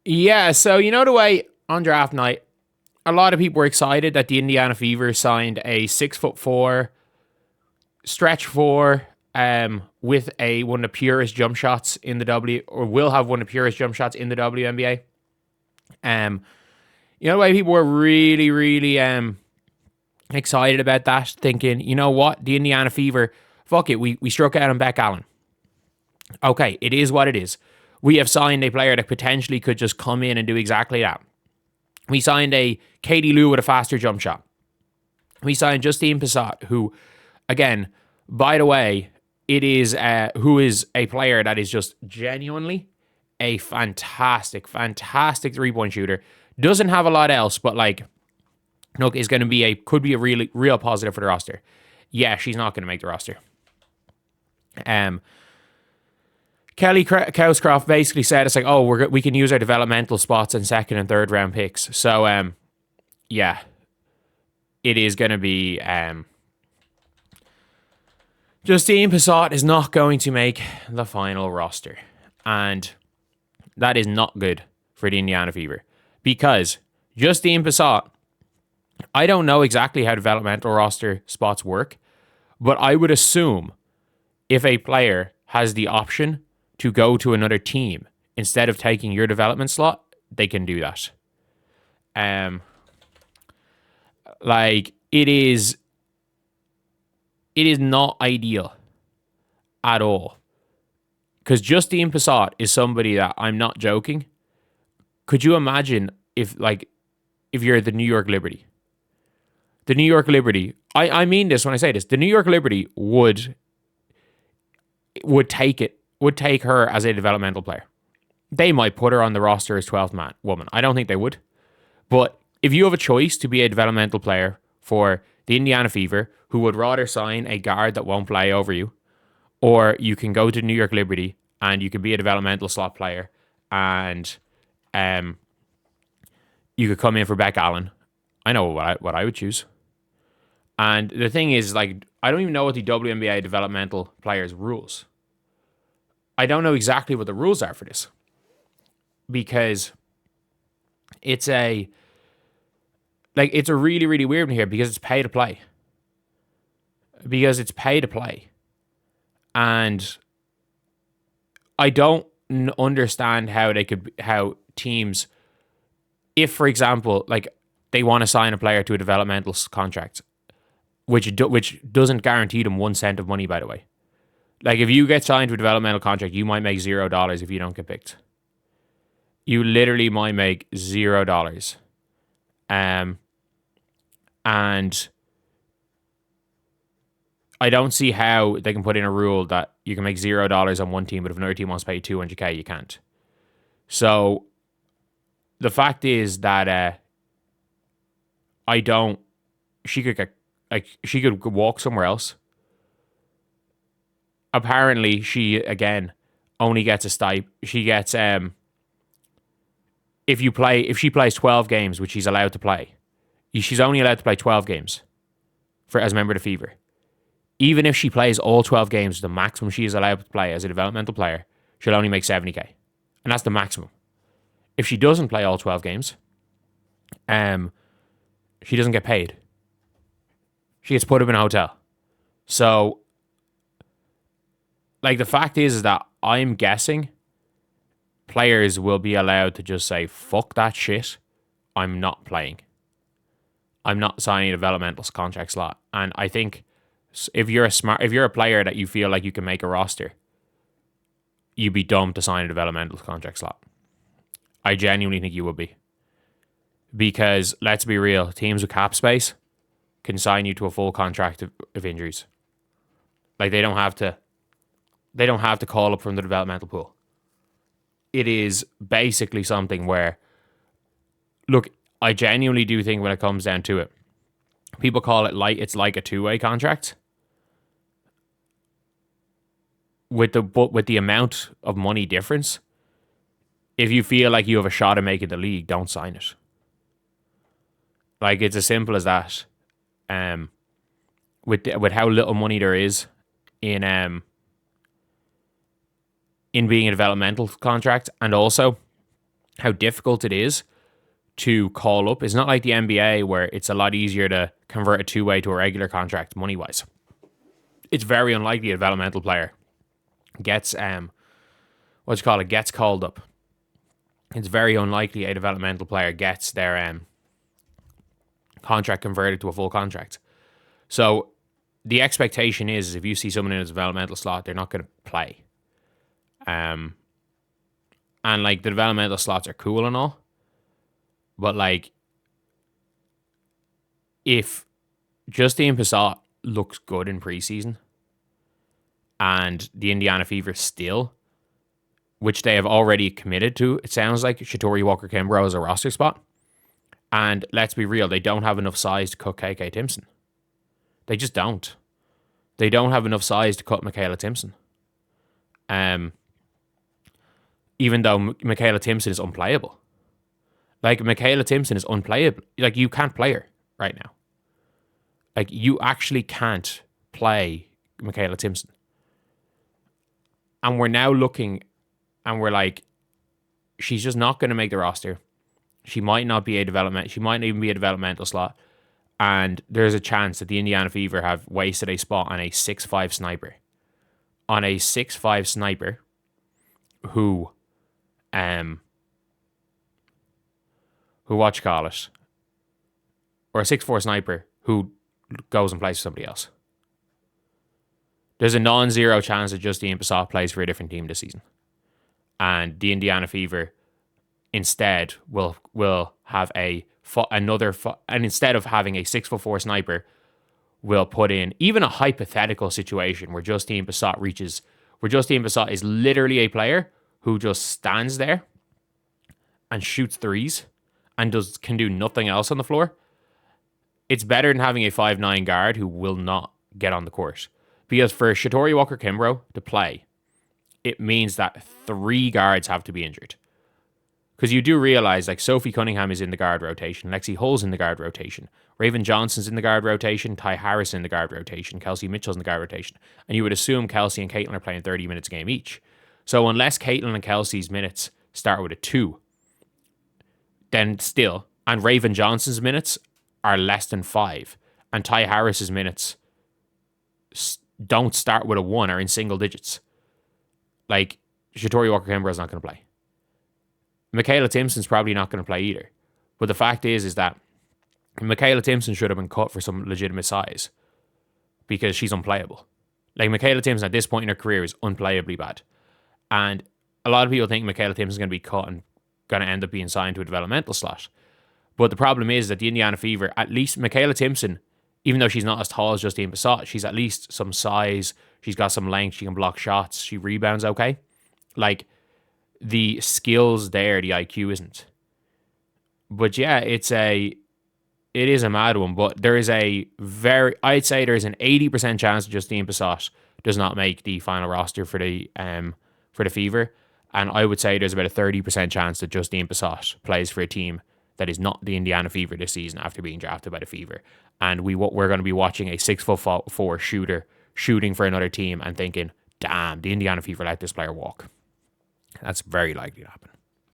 Yeah, so you know the way on draft night, a lot of people were excited that the Indiana Fever signed a 6'4" stretch four with a one of the purest jump shots in the or will have one of the purest jump shots in the WNBA. Um, you know the way people were really, really excited about that, thinking, you know what, the Indiana Fever, fuck it, we struck out on Beck Allen. Okay, it is what it is. We have signed a player that potentially could just come in and do exactly that. We signed a Katie Lou with a faster jump shot. We signed Justine Passat, who, again, by the way, who is a player that is just genuinely a fantastic, fantastic 3-point shooter. Doesn't have a lot else, but like, look, is going to be could be a really real positive for the roster. Yeah, she's not going to make the roster. Kelly Kouscroft basically said it's like, oh, we can use our developmental spots in second and third round picks. So yeah, it is going to be Justine Passat is not going to make the final roster, and that is not good for the Indiana Fever because Justine Passat, I don't know exactly how developmental roster spots work, but I would assume if a player has the option to go to another team instead of taking your development slot, they can do that. Like it is not ideal at all. Because Justine Passat is somebody that I'm not joking. Could you imagine if you're the New York Liberty? The New York Liberty, I mean this when I say this, the New York Liberty would take her as a developmental player. They might put her on the roster as 12th woman. I don't think they would. But if you have a choice to be a developmental player for the Indiana Fever, who would rather sign a guard that won't play over you, or you can go to New York Liberty and you can be a developmental slot player and you could come in for Beck Allen. I know what I would choose. And the thing is, like, I don't even know what the WNBA developmental players rules. I don't know exactly what the rules are for this because it's a really, really weird one here because it's pay to play. And I don't understand how teams, if for example, like they want to sign a player to a developmental contract, which doesn't guarantee them 1 cent of money, by the way. Like if you get signed to a developmental contract, you might make $0 if you don't get picked. You literally might make $0. And I don't see how they can put in a rule that you can make $0 on one team, but if another team wants to pay 200K, you can't. So the fact is that she could walk somewhere else. Apparently, she again only gets a stipend. She gets if she plays 12 games, which she's allowed to play, she's only allowed to play 12 games as a member of the Fever. Even if she plays all 12 games, the maximum she is allowed to play as a developmental player, she'll only make 70K, and that's the maximum. If she doesn't play all 12 games, she doesn't get paid. She gets put up in a hotel. So, like, the fact is that I'm guessing players will be allowed to just say, fuck that shit, I'm not playing. I'm not signing a developmental contract slot. And I think if you're a player that you feel like you can make a roster, you'd be dumb to sign a developmental contract slot. I genuinely think you would be. Because, let's be real, teams with cap space can sign you to a full contract of injuries. Like, they don't have to call up from the developmental pool. It is basically something where, look, I genuinely do think when it comes down to it, people call it it's like a two-way contract. With the amount of money difference, if you feel like you have a shot at making the league, don't sign it. Like, it's as simple as that. With how little money there is in being a developmental contract, and also how difficult it is to call up. It's not like the NBA where it's a lot easier to convert a two-way to a regular contract money-wise. It's very unlikely a developmental player gets gets called up. It's very unlikely a developmental player gets their contract converted to a full contract. So the expectation is if you see someone in a developmental slot, they're not going to play. And like the developmental slots are cool and all, but like if Justine Passat looks good in preseason and the Indiana Fever still, which they have already committed to, it sounds like Shatori Walker-Kimbrough is a roster spot. And let's be real, they don't have enough size to cut KK Timpson. They just don't. They don't have enough size to cut Michaela Timpson. Even though Michaela Timpson is unplayable. Like, Michaela Timpson is unplayable. Like, you can't play her right now. Like, you actually can't play Michaela Timpson. And we're now looking, and we're like, she's just not going to make the roster. She might not be a development. She might not even be a developmental slot. And there's a chance that the Indiana Fever have wasted a spot on a 6'5" sniper. On a 6'5" sniper who what you call it? Or a 6'4" sniper who goes and plays for somebody else. There's a non-zero chance that Justine Passat plays for a different team this season. And the Indiana Fever instead will have and instead of having a 6'4" sniper, will put in even a hypothetical situation where Justine Passat is literally a player who just stands there and shoots threes and can do nothing else on the floor. It's better than having a 5'9" guard who will not get on the court. Because for Shatori Walker-Kimbrough to play, it means that 3 guards have to be injured. Because you do realize, like, Sophie Cunningham is in the guard rotation, Lexi Hull's in the guard rotation, Raven Johnson's in the guard rotation, Ty Harris in the guard rotation, Kelsey Mitchell's in the guard rotation. And you would assume Kelsey and Caitlin are playing 30 minutes a game each. So unless Caitlin and Kelsey's minutes start with a 2, then still, and Raven Johnson's minutes are less than 5, and Ty Harris's minutes don't start with a 1 or in single digits. Like, Shatori Walker-Kimbrough is not going to play. Michaela Timpson's probably not going to play either. But the fact is that Michaela Timpson should have been cut for some legitimate size because she's unplayable. Like, Michaela Timpson at this point in her career is unplayably bad. And a lot of people think Michaela Timpson's going to be cut and going to end up being signed to a developmental slot. But the problem is that the Indiana Fever, at least Michaela Timpson, even though she's not as tall as Justine Passat, she's at least some size. She's got some length. She can block shots. She rebounds okay. Like, the skills there, the IQ isn't. But yeah, it is a mad one. But there is I'd say there's an 80% chance that Justine Passat does not make the final roster for the Fever. And I would say there's about a 30% chance that Justine Passat plays for a team that is not the Indiana Fever this season after being drafted by the Fever. And we're going to be watching a 6'4" shooter shooting for another team and thinking, damn, the Indiana Fever let this player walk. That's very likely to happen.